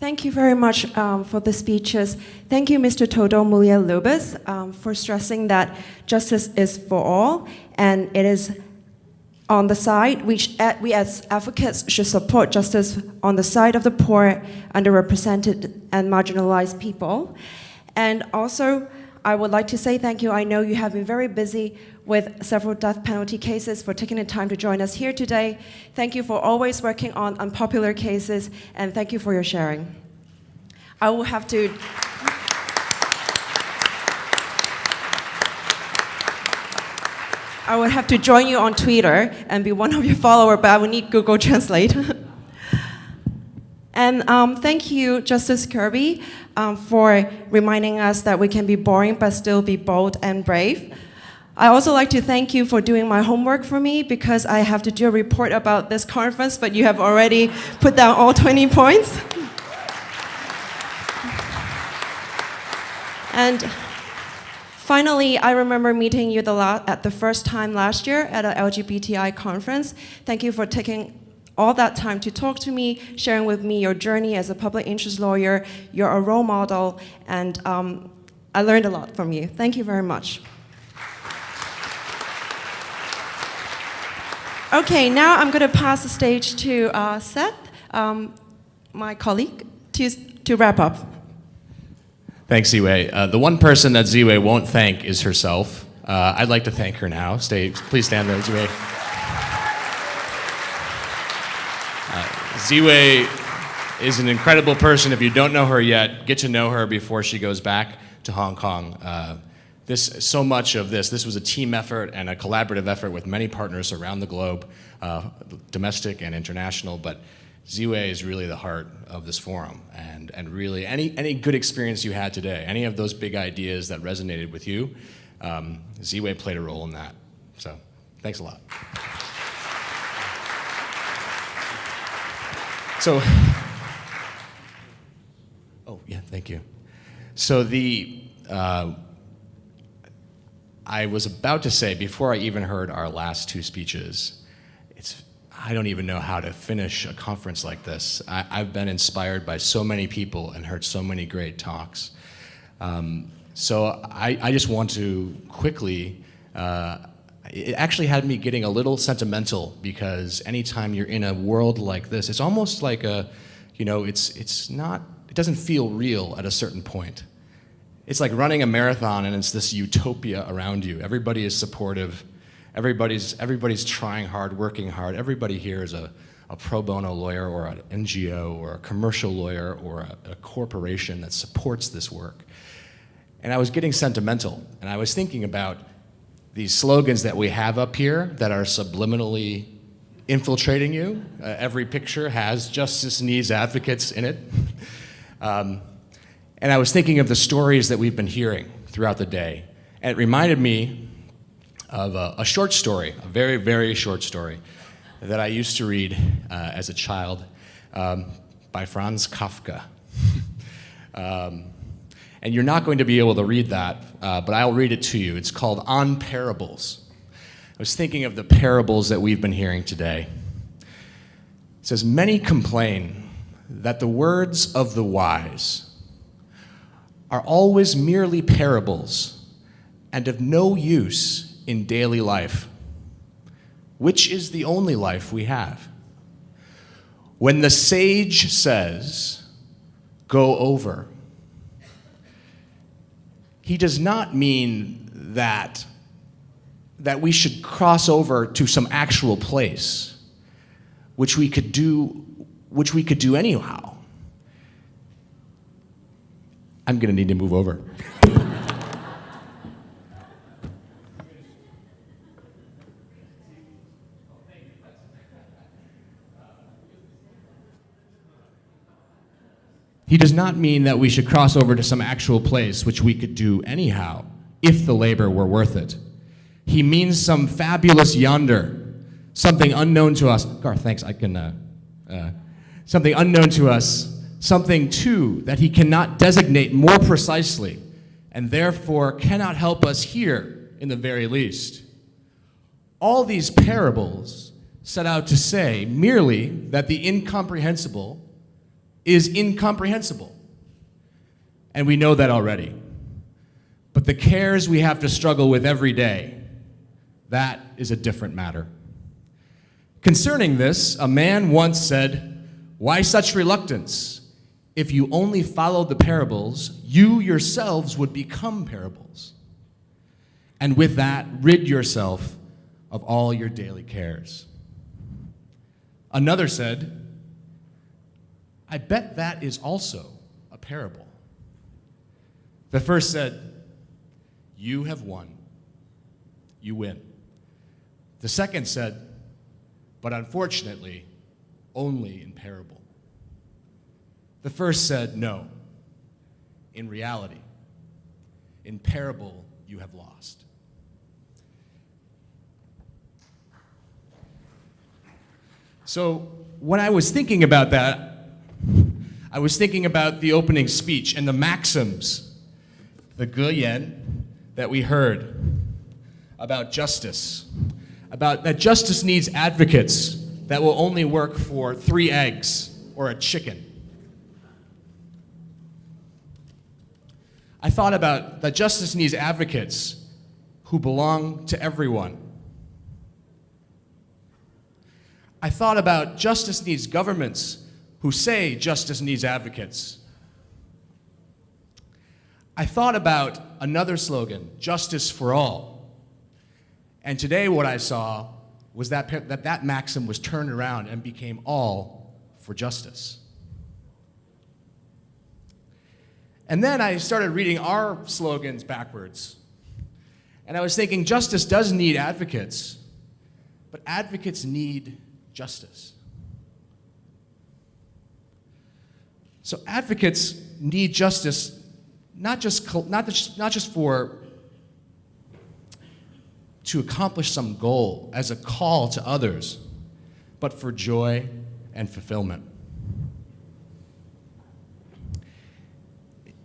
Thank you very much for the speeches. Thank you, Mr. Todo Mulia-Lubis, for stressing that justice is for all, and it is on the side, we as advocates should support justice on the side of the poor, underrepresented, and marginalized people. And also, I would like to say thank you. I know you have been very busy with several death penalty cases for taking the time to join us here today. Thank you for always working on unpopular cases, and thank you for your sharing. I will have to join you on Twitter and be one of your followers, but I will need Google Translate. And thank you, Justice Kirby, for reminding us that we can be boring but still be bold and brave. I also like to thank you for doing my homework for me, because I have to do a report about this conference, but you have already put down all 20 points. And finally, I remember meeting you at the first time last year at an LGBTI conference. Thank you for taking all that time to talk to me, sharing with me your journey as a public interest lawyer. You're a role model, and I learned a lot from you. Thank you very much. Okay, now I'm going to pass the stage to Seth, my colleague, to wrap up. Thanks, Tze-wei. The one person that Tze-wei won't thank is herself. I'd like to thank her now. Please stand there, Tze-wei. Tze-wei is an incredible person. If you don't know her yet, get to know her before she goes back to Hong Kong. So much of this was a team effort and a collaborative effort with many partners around the globe, domestic and international, but Tze-wei is really the heart of this forum, and really any good experience you had today, any of those big ideas that resonated with you, Tze-wei played a role in that. So, thanks a lot. So, oh yeah, thank you. So I was about to say, before I even heard our last two speeches, I don't even know how to finish a conference like this. I've been inspired by so many people and heard so many great talks. So I just want to quickly, it actually had me getting a little sentimental, because anytime you're in a world like this, it's almost like it doesn't feel real at a certain point. It's like running a marathon and it's this utopia around you. Everybody is supportive. Everybody's trying hard, working hard. Everybody here is a pro bono lawyer or an NGO or a commercial lawyer or a corporation that supports this work. And I was getting sentimental, and I was thinking about these slogans that we have up here that are subliminally infiltrating you. Every picture has justice needs advocates in it. And I was thinking of the stories that we've been hearing throughout the day. And it reminded me of a short story, a very, very short story, that I used to read as a child by Franz Kafka. And you're not going to be able to read that, but I'll read it to you. It's called On Parables. I was thinking of the parables that we've been hearing today. It says, many complain that the words of the wise are always merely parables and of no use in daily life, which is the only life we have. When the sage says, go over, he does not mean that we should cross over to some actual place, which we could do anyhow. I'm going to need to move over. He does not mean that we should cross over to some actual place which we could do anyhow, if the labor were worth it. He means some fabulous yonder, something unknown to us. Garth, thanks, I can, something unknown to us, something too that he cannot designate more precisely, and therefore cannot help us here in the very least. All these parables set out to say merely that the incomprehensible is incomprehensible. And we know that already. But the cares we have to struggle with every day, that is a different matter. Concerning this, a man once said, "Why such reluctance? If you only followed the parables, you yourselves would become parables. And with that, rid yourself of all your daily cares." Another said, "I bet that is also a parable." The first said, "You have won. You win." The second said, "But unfortunately, only in parable." The first said, "No. In reality, in parable, you have lost." So when I was thinking about that, I was thinking about the opening speech and the maxims, the Gurgel that we heard about justice, about that justice needs advocates that will only work for 3 eggs or a chicken. I thought about that justice needs advocates who belong to everyone. I thought about justice needs governments who say justice needs advocates. I thought about another slogan, justice for all. And today what I saw was that maxim was turned around and became all for justice. And then I started reading our slogans backwards. And I was thinking justice does need advocates, but advocates need justice. So advocates need justice not just for to accomplish some goal as a call to others, but for joy and fulfillment.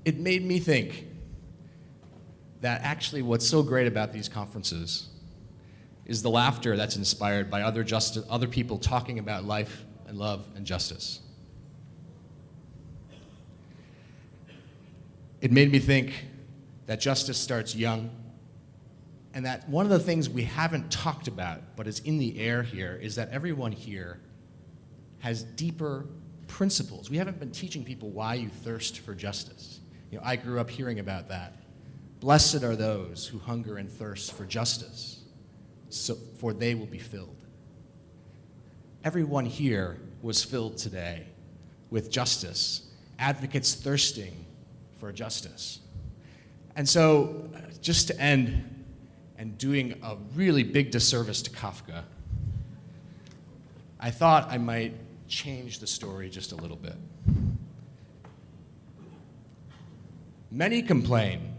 It made me think that actually what's so great about these conferences is the laughter that's inspired by other people talking about life and love and justice. It made me think that justice starts young, and that one of the things we haven't talked about but is in the air here is that everyone here has deeper principles. We haven't been teaching people why you thirst for justice. I grew up hearing about that. Blessed are those who hunger and thirst for justice, for they will be filled. Everyone here was filled today with justice, advocates thirsting for justice. And so, just to end, and doing a really big disservice to Kafka, I thought I might change the story just a little bit. Many complain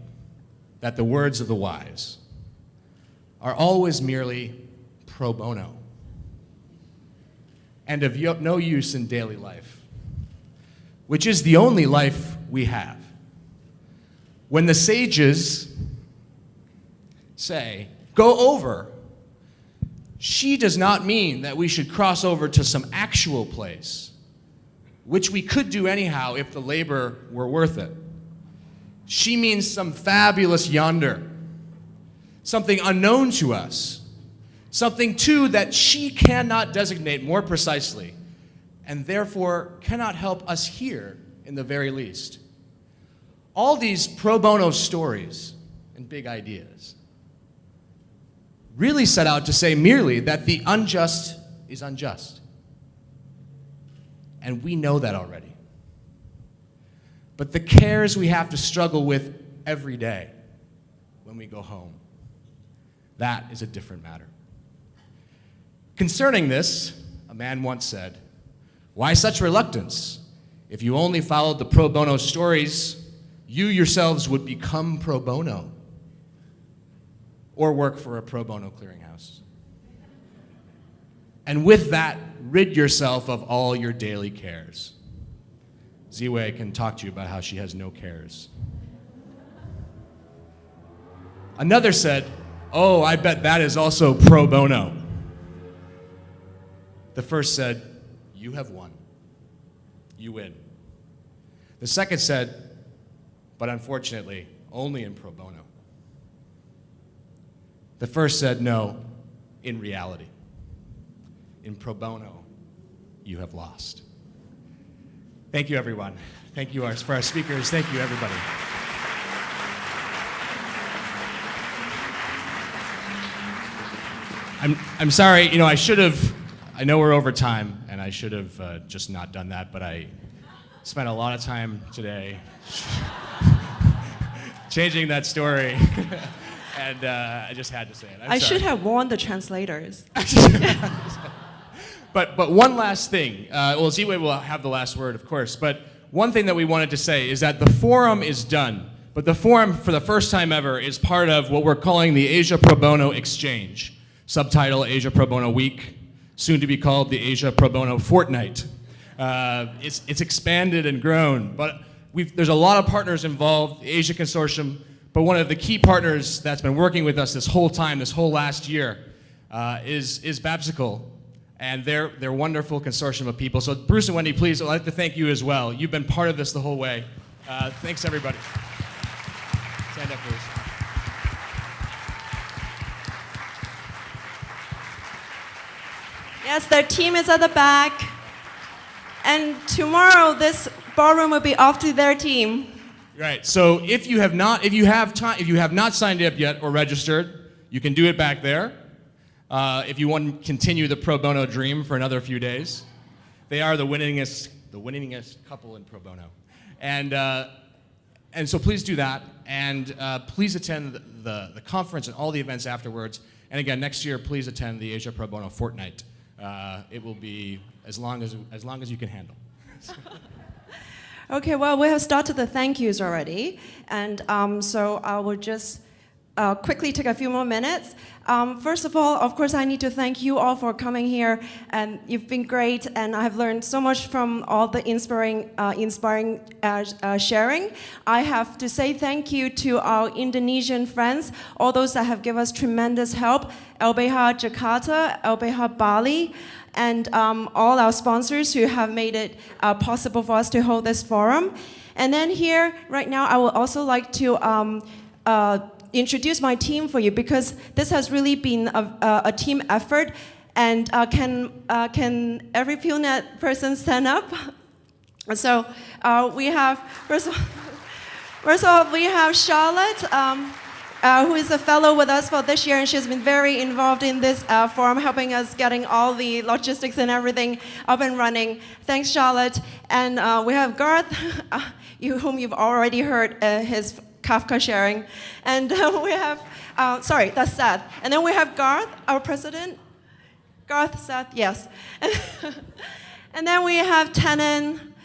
that the words of the wise are always merely pro bono and of no use in daily life, which is the only life we have. When the sages say, "Go over," she does not mean that we should cross over to some actual place, which we could do anyhow if the labor were worth it. She means some fabulous yonder, something unknown to us, something too that she cannot designate more precisely, and therefore cannot help us here in the very least. All these pro bono stories and big ideas really set out to say merely that the unjust is unjust. And we know that already. But the cares we have to struggle with every day when we go home, that is a different matter. Concerning this, a man once said, "Why such reluctance? If you only followed the pro bono stories, you yourselves would become pro bono or work for a pro bono clearinghouse. And with that, rid yourself of all your daily cares." Tze-wei can talk to you about how she has no cares. Another said, "Oh, I bet that is also pro bono." The first said, "You have won. You win." The second said, but unfortunately, only in pro bono. The first said, no, in reality. In pro bono, you have lost. Thank you, everyone. Thank you for our speakers. Thank you, everybody. I'm sorry, I know we're over time, and I should have just not done that, but I spent a lot of time today changing that story, and I just had to say it. I should have warned the translators. But one last thing. Tze-wei will have the last word, of course, but one thing that we wanted to say is that the forum is done, but the forum, for the first time ever, is part of what we're calling the Asia Pro Bono Exchange. Subtitle, Asia Pro Bono Week, soon to be called the Asia Pro Bono Fortnight. It's expanded and grown, but there's a lot of partners involved, the Asia Consortium, but one of the key partners that's been working with us this whole time, this whole last year, is Babsicle, and they're wonderful consortium of people. So Bruce and Wendy, please, I'd like to thank you as well. You've been part of this the whole way. Thanks, everybody. Stand up, please. Yes, their team is at the back. And tomorrow, this ballroom will be off to their team. Right. So if you have not signed up yet or registered, you can do it back there. If you want to continue the pro bono dream for another few days, they are the winningest couple in pro bono, and so please do that, and please attend the conference and all the events afterwards. And again, next year, please attend the Asia Pro Bono Fortnight. It will be as long as you can handle. Okay, well, we have started the thank yous already, and so I will just quickly take a few more minutes. First of all, of course, I need to thank you all for coming here, and you've been great, and I have learned so much from all the inspiring sharing. I have to say thank you to our Indonesian friends, all those that have given us tremendous help, LBH Jakarta, LBH Bali, and all our sponsors who have made it possible for us to hold this forum. And then here, right now, I would also like to introduce my team for you, because this has really been a team effort. And can every PILnet person stand up? So we have, first of all, we have Charlotte, who is a fellow with us for this year, and she's been very involved in this forum, helping us getting all the logistics and everything up and running. Thanks, Charlotte. And we have Garth, whom you've already heard his Kafka sharing. And we have, sorry, that's Seth. And then we have Garth, our president. Garth, Seth, yes. And then we have Tenon,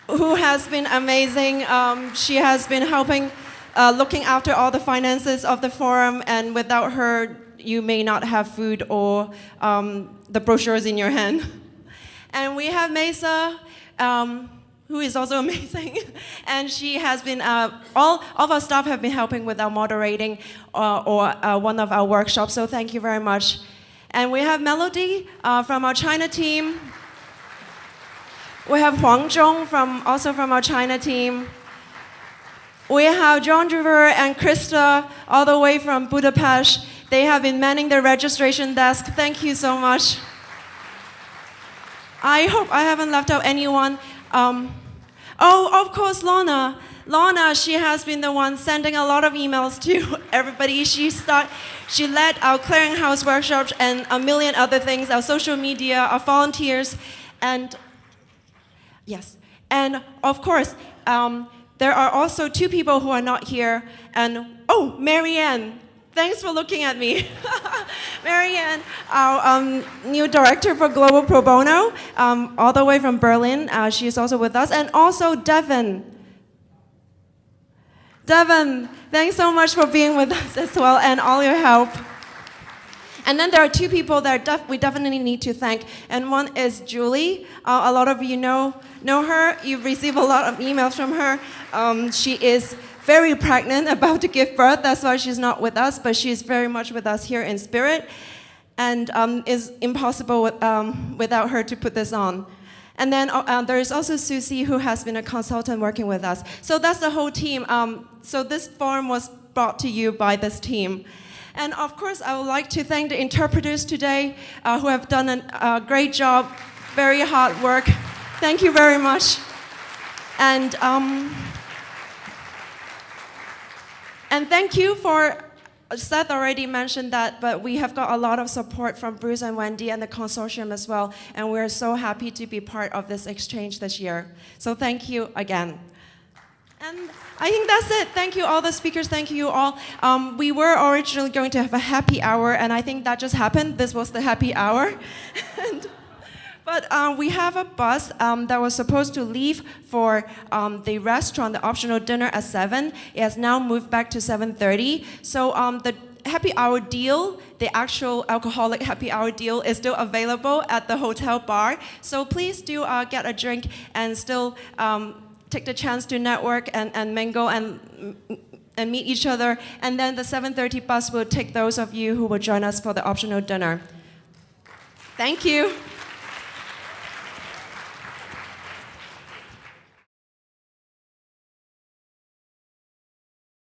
who has been amazing. She has been helping, looking after all the finances of the forum, and without her, you may not have food or the brochures in your hand. And we have Mesa, who is also amazing, and she has been, all of our staff have been helping with our moderating or one of our workshops, so thank you very much. And we have Melody from our China team. We have Huang Zhong also from our China team. We have John Driver and Krista all the way from Budapest. They have been manning the registration desk. Thank you so much. I hope I haven't left out anyone. Oh, of course, Lorna. Lorna, she has been the one sending a lot of emails to everybody. She led our clearinghouse workshops and a million other things, our social media, our volunteers, and yes. And of course, there are also two people who are not here, and oh, Marianne. Thanks for looking at me. Marianne, our new director for Global Pro Bono, all the way from Berlin. She is also with us. And also Devin. Devin, thanks so much for being with us as well, and all your help. And then there are two people that we definitely need to thank. And one is Julie. A lot of you know her. You've received a lot of emails from her. She is very pregnant, about to give birth. That's why she's not with us, but she's very much with us here in spirit, and is impossible without her to put this on. And then there is also Susie, who has been a consultant working with us. So that's the whole team. So this forum was brought to you by this team. And of course, I would like to thank the interpreters today who have done a great job, very hard work. Thank you very much. And thank you for, Seth already mentioned that, but we have got a lot of support from Bruce and Wendy and the consortium as well, and we're so happy to be part of this exchange this year. So thank you again. And I think that's it. Thank you all the speakers, thank you all. We were originally going to have a happy hour, and I think that just happened. This was the happy hour. But we have a bus that was supposed to leave for the restaurant, the optional dinner at 7. It has now moved back to 7:30. So the happy hour deal, the actual alcoholic happy hour deal, is still available at the hotel bar. So please do get a drink and still take the chance to network and mingle and meet each other. And then the 7:30 bus will take those of you who will join us for the optional dinner. Thank you.